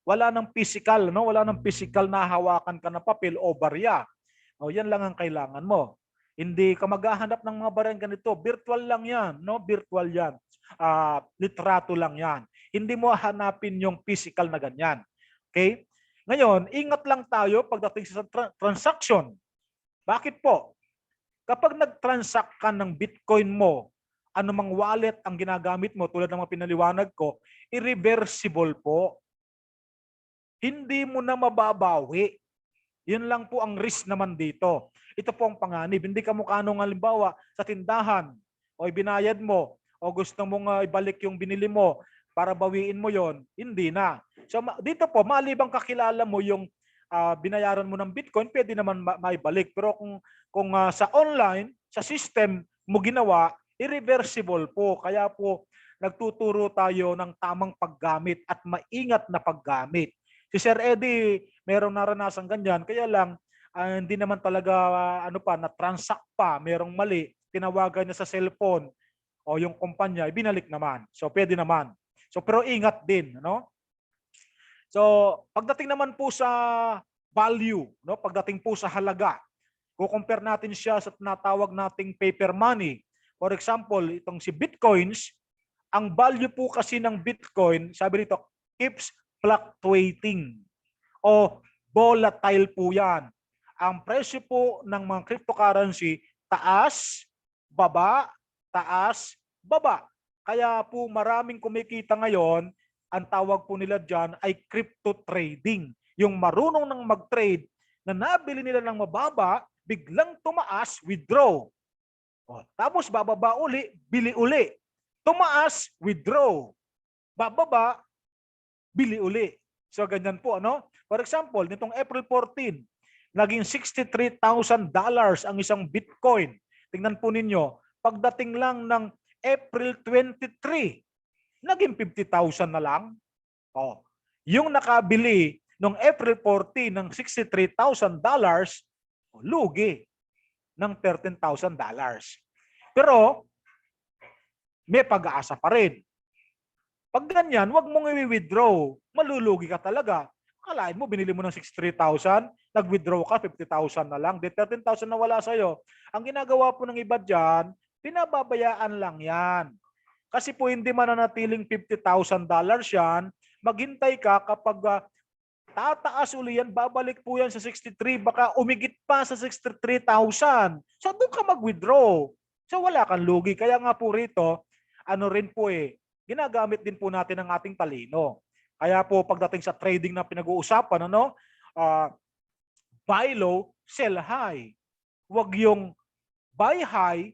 Wala nang physical, no? Wala nang physical na hawakan ka ng papel o barya. O, yan lang ang kailangan mo. Hindi ka maghahanap ng mga barang ganito. Virtual lang yan, no? Virtual yan. Litrato lang yan. Hindi mo hanapin yung physical na ganyan. Okay? Ngayon, ingat lang tayo pagdating sa transaction. Bakit po? Kapag nag-transact ka ng Bitcoin mo, anumang wallet ang ginagamit mo, tulad ng mga pinaliwanag ko, irreversible po. Hindi mo na mababawi. Yun lang po ang risk naman dito. Ito po ang panganib. Hindi ka mukha nung halimbawa sa tindahan o ibinayad mo o gusto mong ibalik yung binili mo para bawiin mo yon, hindi na. So dito po, malibang kakilala mo yung binayaran mo ng Bitcoin, pwede naman maibalik. Pero kung sa online, sa system mo ginawa, irreversible po. Kaya po nagtuturo tayo ng tamang paggamit at maingat na paggamit. Si Sir Eddie, merong naranasan ganyan, kaya lang hindi naman talaga na-transact pa, merong mali, tinawagan niya sa cellphone. o yung kumpanya, ibinalik naman. So pwede naman. So pero ingat din, no? So pagdating naman po sa value, no? Pagdating po sa halaga, kukompare natin siya sa tinatawag nating paper money. For example, itong si Bitcoins, ang value po kasi ng Bitcoin, sabi dito, keeps fluctuating o volatile po yan. Ang presyo po ng mga cryptocurrency, taas, baba, taas, baba. Kaya po maraming kumikita ngayon, ang tawag po nila dyan ay crypto trading. Yung marunong nang mag-trade na nabili nila ng mababa, biglang tumaas, withdraw. O, tapos bababa uli, bili uli. Tumaas, withdraw. Bababa, bili uli. So ganyan po, ano? For example, nitong April 14, naging $63,000 ang isang Bitcoin. Tingnan po ninyo, pagdating lang ng April 23, naging 50,000 na lang. Oh, yung nakabili noong April 14 ng $63,000, lugi ng $13,000. Pero may pag-aasa pa rin. Pag ganyan, wag mong i-withdraw. Malulugi ka talaga. Akalain mo, binili mo ng 63,000, nag-withdraw ka, 50,000 na lang, 13,000 na wala sa'yo. Ang ginagawa po ng iba dyan, pinababayaan lang yan. Kasi po hindi mananatiling $50,000 yan, maghintay ka kapag tataas uli yan, babalik po yan sa 63, baka umigit pa sa 63,000. So doon ka mag-withdraw. So wala kang lugi. Kaya nga po rito, ano rin po ginagamit din po natin ang ating talino. Kaya po pagdating sa trading na pinag-uusapan, buy low, sell high. Huwag yung buy high,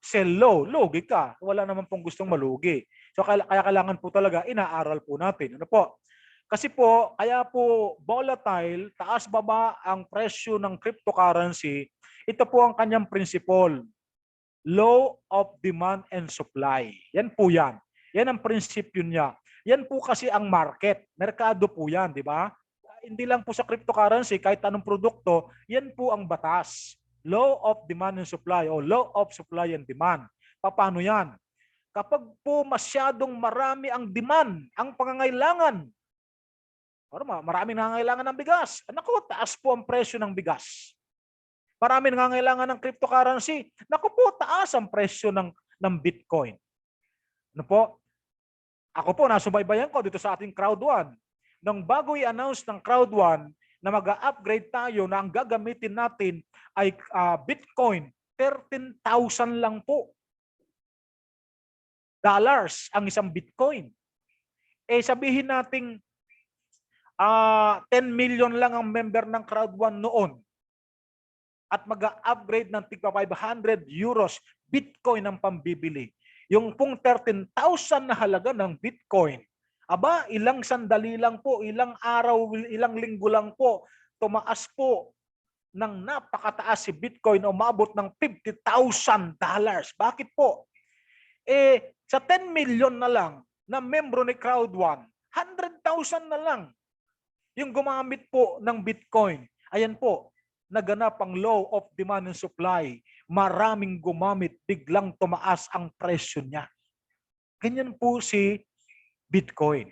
sell low, lugi ka. Wala naman pong gustong malugi. So kaya kailangan po talaga inaaral po natin. Ano po? Kasi po, kaya po volatile, taas baba ang presyo ng cryptocurrency, ito po ang kanyang principle. Law of demand and supply. Yan po yan. Yan ang prinsipyo niya. Yan po kasi ang market. Merkado po yan, di ba? Hindi lang po sa cryptocurrency, kahit anong produkto, yan po ang batas. Law of demand and supply o law of supply and demand. Paano yan? Kapag po masyadong marami ang demand, ang pangangailangan, maraming nangangailangan ng bigas. Naku, taas po ang presyo ng bigas. Maraming nangangailangan ng cryptocurrency. Naku po, taas ang presyo ng Bitcoin. Ano po? Ako po, nasubaybayan ko dito sa ating Crowd1. Nung bago i-announce ng Crowd1 na mag-upgrade tayo na ang gagamitin natin ay Bitcoin, 13,000 lang po. Dollars ang isang Bitcoin. Sabihin nating 10 million lang ang member ng Crowd1 noon. At mag-upgrade ng tigpa 500 euros Bitcoin ang pambibili. Yung pong 13,000 na halaga ng Bitcoin, ilang sandali lang po, ilang araw, ilang linggo lang po, tumaas po ng napakataas si Bitcoin, umabot ng $50,000. Bakit po? Sa 10 million na lang na membro ni Crowd1, 100,000 na lang yung gumamit po ng Bitcoin. Ayan po, naganap ang law of demand and supply. Maraming gumamit, biglang tumaas ang presyo niya. Ganyan po si Bitcoin.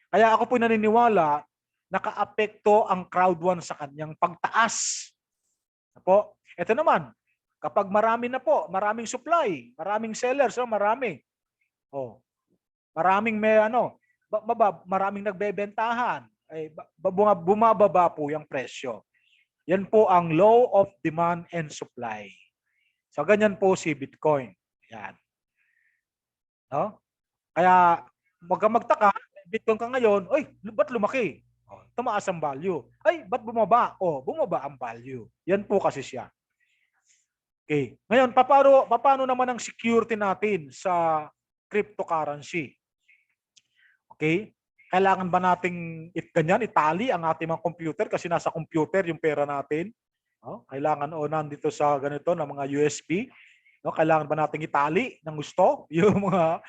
Kaya ako po naniniwala, naka-apekto ang Crowd1 sa kanyang pagtaas. Po, ito naman, kapag marami na po, maraming supply, maraming sellers, marami. Maraming maraming nagbebentahan, bumababa po yung presyo. Yan po ang law of demand and supply. So ganyan po si Bitcoin. Yan. No? Kaya wag kang magtaka, Bitcoin ka ngayon, ba't lumaki? Tumaas ang value. Ba't bumaba? Bumaba ang value. Yan po kasi siya. Okay. Ngayon, paano naman ang security natin sa cryptocurrency? Okay? Kailangan ba nating ganyan, itali ang ating mga computer kasi nasa computer yung pera natin? Kailangan nandito sa ganito na mga USB? Kailangan ba nating itali ng gusto? Yung mga,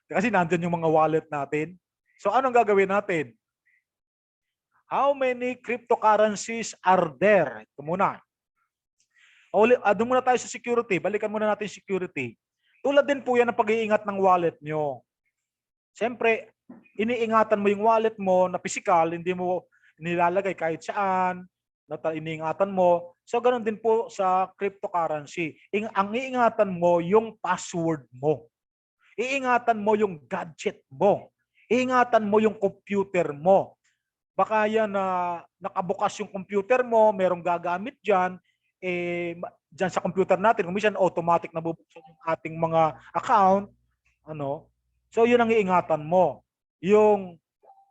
kasi nandyan yung mga wallet natin. So anong gagawin natin? How many cryptocurrencies are there? Ito muna. Doon muna tayo sa security. Balikan muna natin security. Tulad din po yan ng pag-iingat ng wallet nyo. Siyempre, iniingatan mo yung wallet mo na physical, hindi mo nilalagay kahit saan, iniingatan mo. So, ganun din po sa cryptocurrency. Ang iingatan mo yung password mo. Iingatan mo yung gadget mo. Iingatan mo yung computer mo. Baka yan na nakabukas yung computer mo, merong gagamit dyan, dyan sa computer natin, kung minsan automatic na bubuksan yung ating mga account, so yun ang iingatan mo. Yung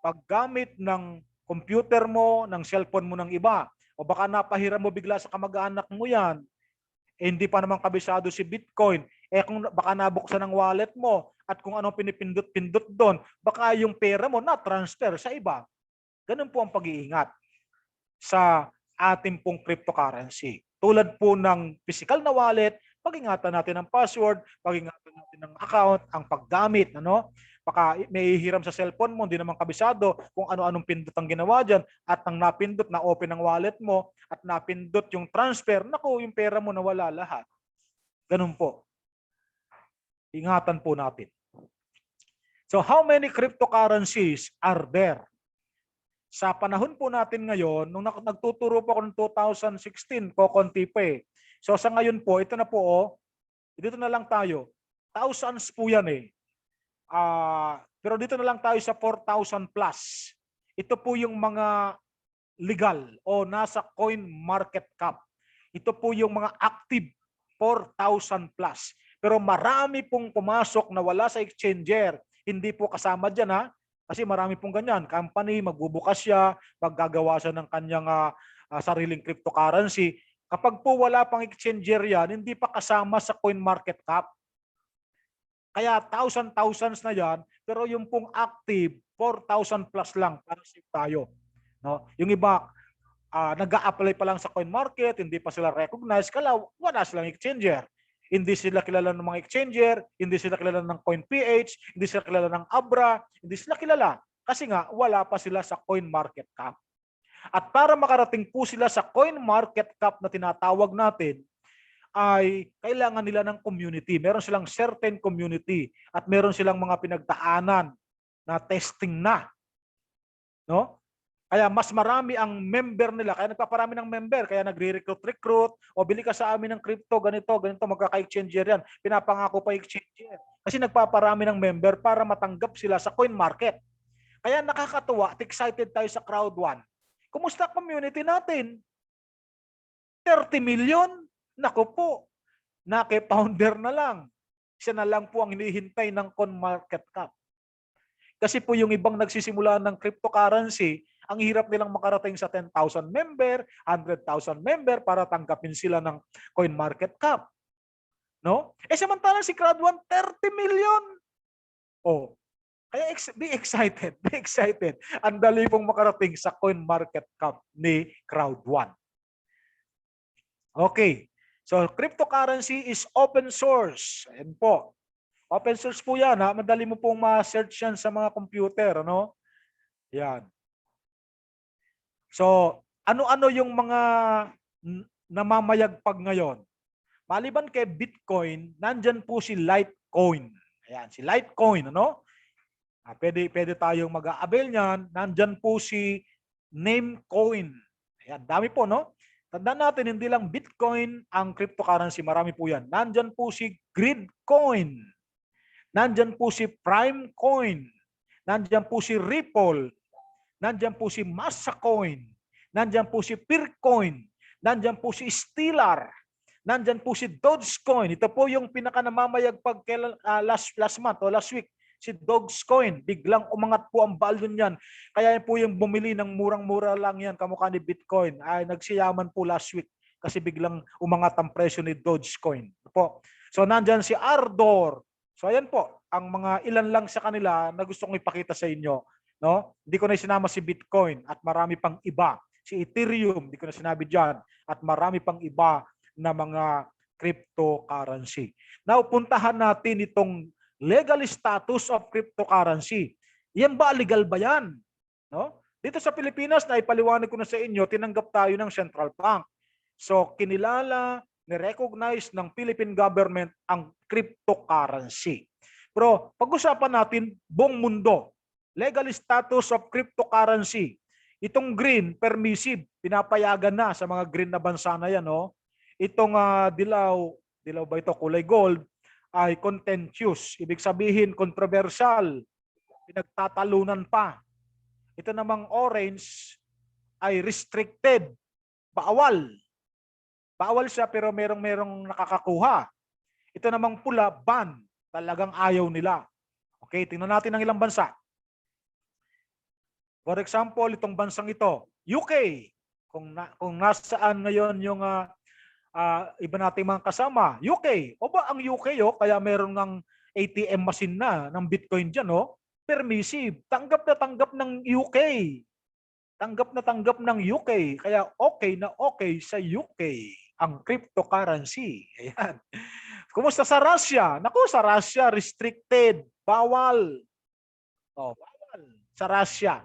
paggamit ng computer mo, ng cellphone mo ng iba, o baka napahiram mo bigla sa kamag-anak mo yan, hindi pa naman kabisado si Bitcoin, kung baka nabuksan ng wallet mo, at kung anong pinipindot-pindot doon, baka yung pera mo na-transfer sa iba. Ganun po ang pag-iingat sa ating pong cryptocurrency. Tulad po ng physical na wallet, pag-ingatan natin ang password, pag-ingatan natin ang account, ang paggamit. Baka may hiram sa cellphone mo, hindi naman kabisado kung ano-anong pindot ang ginawa dyan, at ang napindot, na-open ang wallet mo, at napindot yung transfer, naku, yung pera mo nawala lahat. Ganun po. Ingatan po natin. So how many cryptocurrencies are there? Sa panahon po natin ngayon, nung nagtuturo po ako ng 2016, konti pa eh. So sa ngayon po, ito na po, dito na lang tayo. Thousands po yan eh. Pero dito na lang tayo sa 4,000 plus. Ito po yung mga legal o nasa coin market cap. Ito po yung mga active 4,000 plus. Pero marami pong pumasok na wala sa exchanger. Hindi po kasama dyan ha. Kasi marami pong ganyan. Company, magbubukas siya, paggagawa siya ng kanyang sariling cryptocurrency. Kapag po wala pang exchanger yan, hindi pa kasama sa coin market cap. Kaya thousands na yan, pero yung pong active, 4,000 plus lang para safe tayo. Yung iba, nag-a-apply pa lang sa coin market, hindi pa sila recognized, kala wala silang exchanger. Hindi sila kilala ng mga exchanger, hindi sila kilala ng CoinPH, hindi sila kilala ng Abra, hindi sila kilala. Kasi nga, wala pa sila sa coin market cap. At para makarating po sila sa coin market cap na tinatawag natin, ay kailangan nila ng community. Meron silang certain community at meron silang mga pinagdaanan na testing na. Kaya mas marami ang member nila. Kaya nagpaparami ng member. Kaya nagre-recruit. O bili ka sa amin ng crypto, ganito, magkaka-exchanger yan. Pinapangako pa exchanger. Kasi nagpaparami ng member para matanggap sila sa coin market. Kaya nakakatuwa at excited tayo sa crowd 1. Kumusta community natin? 30 million? Naku po. Naki-founder na lang. Siya na lang po ang hinihintay ng coin market cap. Kasi po yung ibang nagsisimula ng cryptocurrency, ang hirap nilang makarating sa 10,000 member, 100,000 member para tanggapin sila ng coin market cap. Samantalang si Crowd1, 30 million. Kaya be excited, be excited. Ang dali pong makarating sa coin market cap ni Crowd1. Okay. So, cryptocurrency is open source. Ayan po. Open source po yan. Madali mo pong ma-search yan sa mga computer. Yan. So, ano-ano yung mga namamayagpag ngayon? Maliban kay Bitcoin, nandyan po si Litecoin. Ayan, si Litecoin, Pwede tayong mag-a-avail niyan. Nandyan po si Namecoin. Ayan, dami po, Tandaan natin, hindi lang Bitcoin ang cryptocurrency. Marami po yan. Nandyan po si Gridcoin. Nandyan po si Primecoin. Nandyan po si Ripple. Nandyan po si Massacoin. Nandyan po si Peercoin. Nandyan po si Stellar. Nandyan po si Dogecoin. Ito po yung pinaka-namamayagpag last month o last week. Si Dogecoin, biglang umangat po ang value niyan. Kaya po yung bumili ng murang-mura lang yan, kamukha ni Bitcoin, ay nagsiyaman po last week kasi biglang umangat ang presyo ni Dogecoin. So nandyan si Ardor. So ayan po, ang mga ilan lang sa kanila na gusto kong ipakita sa inyo. Hindi ko na sinama si Bitcoin at marami pang iba. Si Ethereum, hindi ko na sinabi dyan. At marami pang iba na mga cryptocurrency. Now, puntahan natin itong legal status of cryptocurrency. Yan ba, legal ba yan? Dito sa Pilipinas, na ipaliwanag ko na sa inyo, tinanggap tayo ng central bank. So, kinilala ni-recognize ng Philippine government ang cryptocurrency. Pero pag-usapan natin buong mundo, legal status of cryptocurrency. Itong green, permissive, pinapayagan na sa mga green na bansa na yan. No? Itong dilaw ba ito, kulay gold, ay contentious. Ibig sabihin, controversial, pinagtatalunan pa. Ito namang orange ay restricted, bawal. Bawal siya pero merong nakakakuha. Ito namang pula, ban. Talagang ayaw nila. Okay, tingnan natin ang ilang bansa. For example, itong bansang ito, UK. Kung nasaan ngayon yung iba nating mga kasama, UK. O ba ang UK, kaya meron ng ATM machine na ng Bitcoin dyan, permissive. Tanggap na tanggap ng UK. Tanggap na tanggap ng UK. Kaya okay na okay sa UK ang cryptocurrency. Ayan. Kumusta sa Russia? Naku, sa Russia, restricted. Bawal. Bawal sa Russia.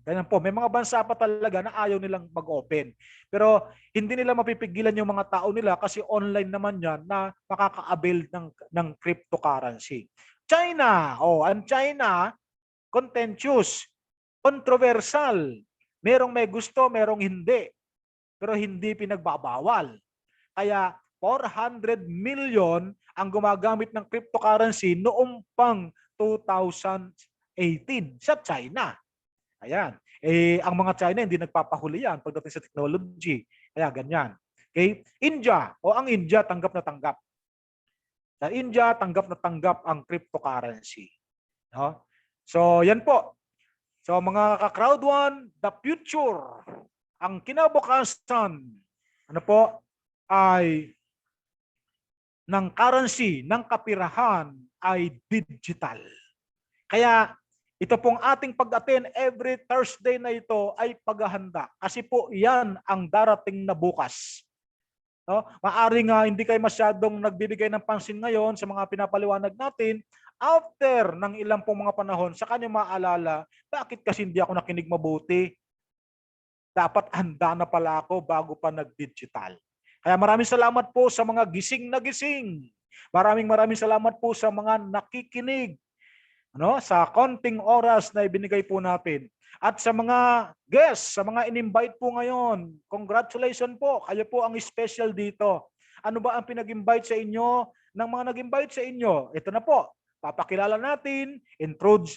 Ganyan po. May mga bansa pa talaga na ayaw nilang mag-open. Pero hindi nila mapipigilan yung mga tao nila kasi online naman yan na makaka-avail ng cryptocurrency. China. Ang China, contentious, controversial. Merong may gusto, merong hindi. Pero hindi pinagbabawal. Kaya 400 million ang gumagamit ng cryptocurrency noong pang 2018 sa China. Ayan. Ang mga China hindi nagpapahuli yan pagdating sa technology. Kaya ganyan. Okay? India. Ang India tanggap na tanggap. Sa India, tanggap na tanggap ang cryptocurrency. No? So, yan po. So, mga ka-crowd one, the future, ang kinabukasan, ay ng currency, ng kapirahan ay digital. Kaya ito pong ating pag-attend every Thursday na ito ay paghahanda. Kasi po yan ang darating na bukas. No? Maaring hindi kayo masyadong nagbibigay ng pansin ngayon sa mga pinapaliwanag natin. After ng ilang pong mga panahon, sa kanya maalala, bakit kasi hindi ako nakinig mabuti? Dapat handa na pala ako bago pa nag-digital. Kaya maraming salamat po sa mga gising na gising. Maraming salamat po sa mga nakikinig. Sa konting oras na ibinigay po natin. At sa mga guests, sa mga in-invite po ngayon, congratulations po. Kayo po ang special dito. Ano ba ang pinag-invite sa inyo ng mga nag-invite sa inyo? Ito na po. Papakilala natin,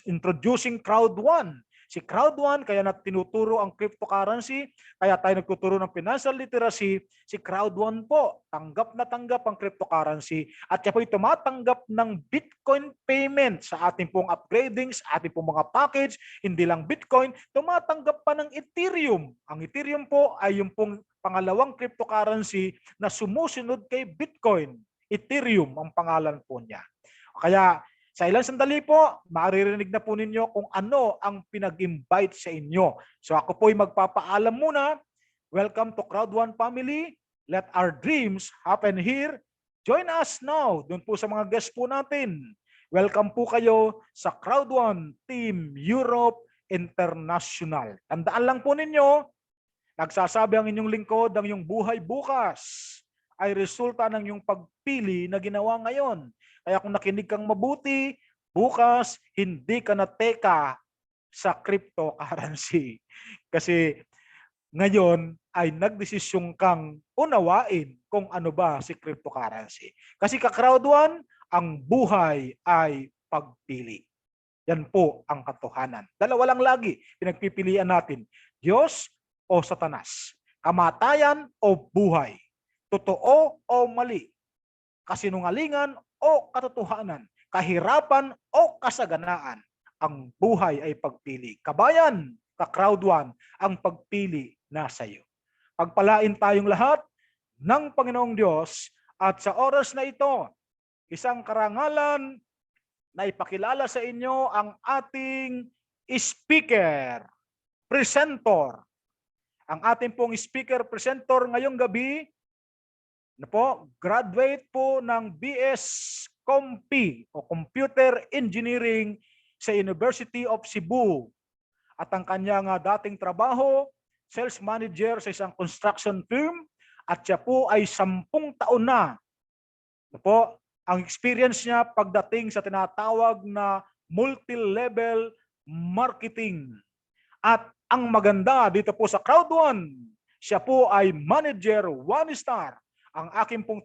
introducing Crowd One. Si Crowd One, kaya na tinuturo ang cryptocurrency, kaya tayo nagtuturo ng financial literacy. Si Crowd One po, tanggap na tanggap ang cryptocurrency at siya po ay tumatanggap ng Bitcoin payment sa ating pong upgrading, sa ating pong mga package. Hindi lang Bitcoin, tumatanggap pa ng Ethereum. Ang Ethereum po ay yung pong pangalawang cryptocurrency na sumusunod kay Bitcoin. Ethereum ang pangalan po niya. Kaya sa ilang sandali po, maririnig na po ninyo kung ano ang pinag-invite sa inyo. So ako po'y magpapaalam muna. Welcome to Crowd One family. Let our dreams happen here. Join us now. Doon po sa mga guests po natin. Welcome po kayo sa Crowd One Team Europe International. Tandaan lang po ninyo, nagsasabi ang inyong lingkod, ang iyong buhay bukas ay resulta ng iyong pagpili na ginawa ngayon. Kaya kung nakinig kang mabuti, bukas hindi ka na teka sa cryptocurrency. Kasi ngayon ay nagdesisyon kang unawain kung ano ba si cryptocurrency. Kasi ka-crowd one, ang buhay ay pagpili. Yan po ang katotohanan. Dalawa lang lagi pinagpipilian natin. Diyos o Satanas. Kamatayan o buhay. Totoo o mali. Kasinungalingan o katotohanan, kahirapan o kasaganaan, ang buhay ay pagpili. Kabayan, ka-crowd one, ang pagpili nasa iyo. Pagpalain tayong lahat ng Panginoong Diyos at sa oras na ito, isang karangalan na ipakilala sa inyo ang ating speaker, presenter. Ang ating pong speaker, presenter ngayong gabi, graduate po ng BS Compi o Computer Engineering sa University of Cebu. At ang kanyang dating trabaho, sales manager sa isang construction firm at siya po ay 10 taon na. Ito po, ang experience niya pagdating sa tinatawag na multi-level marketing. At ang maganda dito po sa Crowd One, siya po ay manager 1 star. Ang aking pong